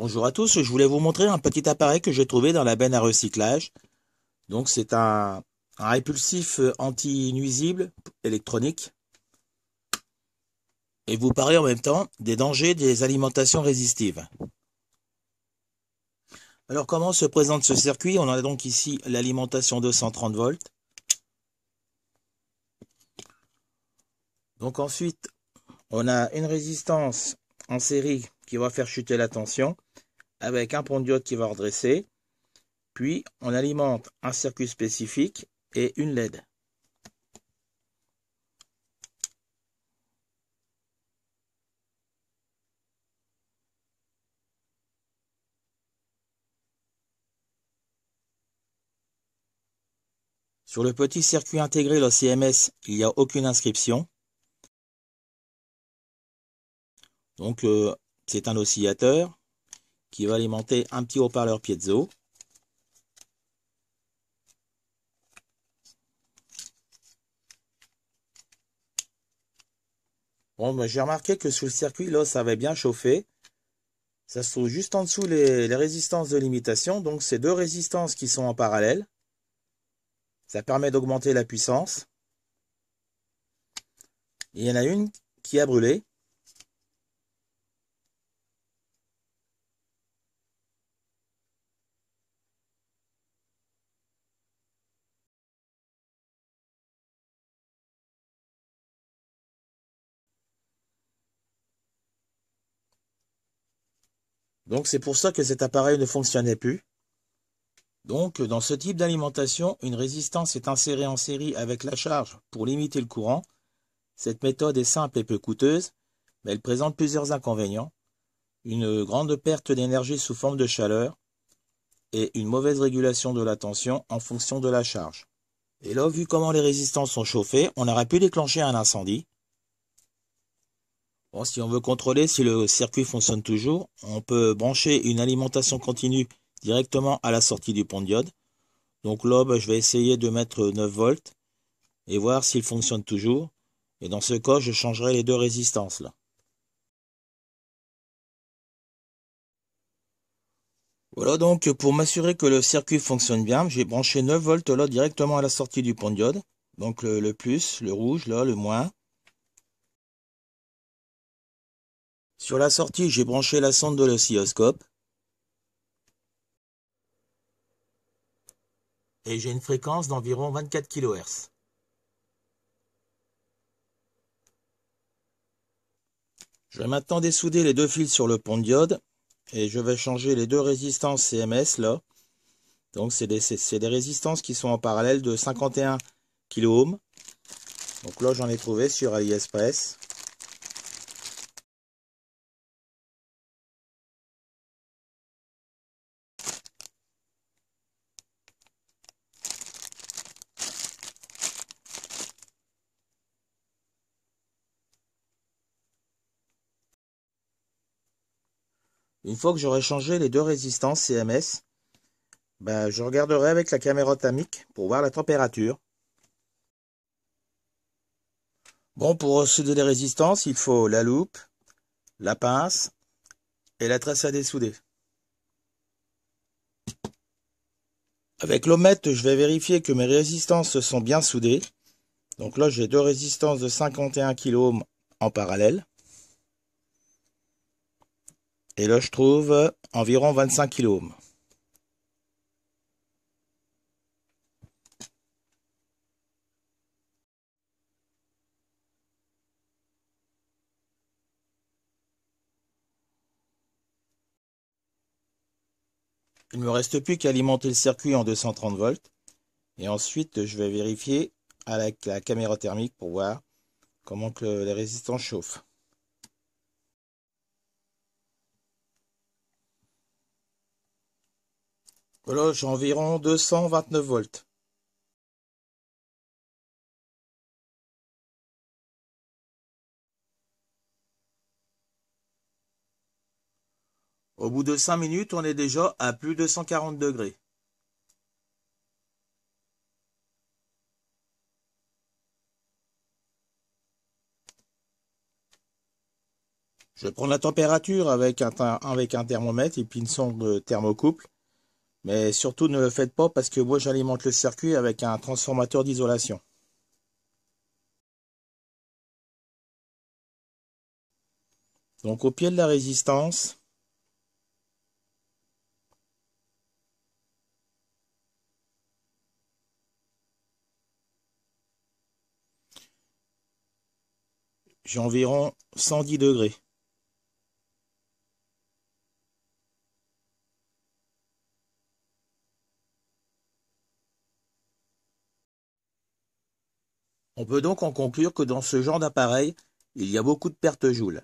Bonjour à tous, je voulais vous montrer un petit appareil que j'ai trouvé dans la benne à recyclage. Donc c'est un répulsif anti-nuisible électronique et vous parler en même temps des dangers des alimentations résistives. Alors comment se présente ce circuit? On a donc ici l'alimentation 230 volts. Donc ensuite on a une résistance en série qui va faire chuter la tension avec un pont de diode qui va redresser. Puis, on alimente un circuit spécifique et une LED. Sur le petit circuit intégré, le CMS, il n'y a aucune inscription. Donc, c'est un oscillateur qui va alimenter un petit haut-parleur piezo. Bon, ben, j'ai remarqué que sur le circuit, là, ça avait bien chauffé. Ça se trouve juste en dessous les résistances de limitation. Donc, c'est deux résistances qui sont en parallèle. Ça permet d'augmenter la puissance. Et il y en a une qui a brûlé. Donc, c'est pour ça que cet appareil ne fonctionnait plus. Donc, dans ce type d'alimentation, une résistance est insérée en série avec la charge pour limiter le courant. Cette méthode est simple et peu coûteuse, mais elle présente plusieurs inconvénients. Une grande perte d'énergie sous forme de chaleur et une mauvaise régulation de la tension en fonction de la charge. Et là, vu comment les résistances sont chauffées, on aurait pu déclencher un incendie. Bon, si on veut contrôler si le circuit fonctionne toujours, on peut brancher une alimentation continue directement à la sortie du pont de diode. Donc là, je vais essayer de mettre 9 volts et voir s'il fonctionne toujours. Et dans ce cas, je changerai les deux résistances là. Voilà donc pour m'assurer que le circuit fonctionne bien, j'ai branché 9 volts là directement à la sortie du pont de diode. Donc le plus, le rouge là, le moins. Sur la sortie, j'ai branché la sonde de l'oscilloscope. Et j'ai une fréquence d'environ 24 kHz. Je vais maintenant dessouder les deux fils sur le pont de diode. Et je vais changer les deux résistances CMS là. Donc c'est des résistances qui sont en parallèle de 51 kΩ. Donc là j'en ai trouvé sur AliExpress. Une fois que j'aurai changé les deux résistances CMS, je regarderai avec la caméra thermique pour voir la température. Bon, pour souder les résistances, il faut la loupe, la pince et la tresse à dessouder. Avec l'ohmètre, je vais vérifier que mes résistances sont bien soudées. Donc là, j'ai deux résistances de 51 kΩ en parallèle. Et là, je trouve environ 25 kΩ. Il ne me reste plus qu'à alimenter le circuit en 230 volts. Et ensuite, je vais vérifier avec la caméra thermique pour voir comment que les résistances chauffent. Voilà, j'ai environ 229 volts. Au bout de 5 minutes, on est déjà à plus de 140 degrés. Je vais prendre la température avec un thermomètre et puis une sonde thermocouple. Mais surtout ne le faites pas parce que moi j'alimente le circuit avec un transformateur d'isolation. Donc au pied de la résistance, j'ai environ 110 degrés. On peut donc en conclure que dans ce genre d'appareil, il y a beaucoup de pertes joules.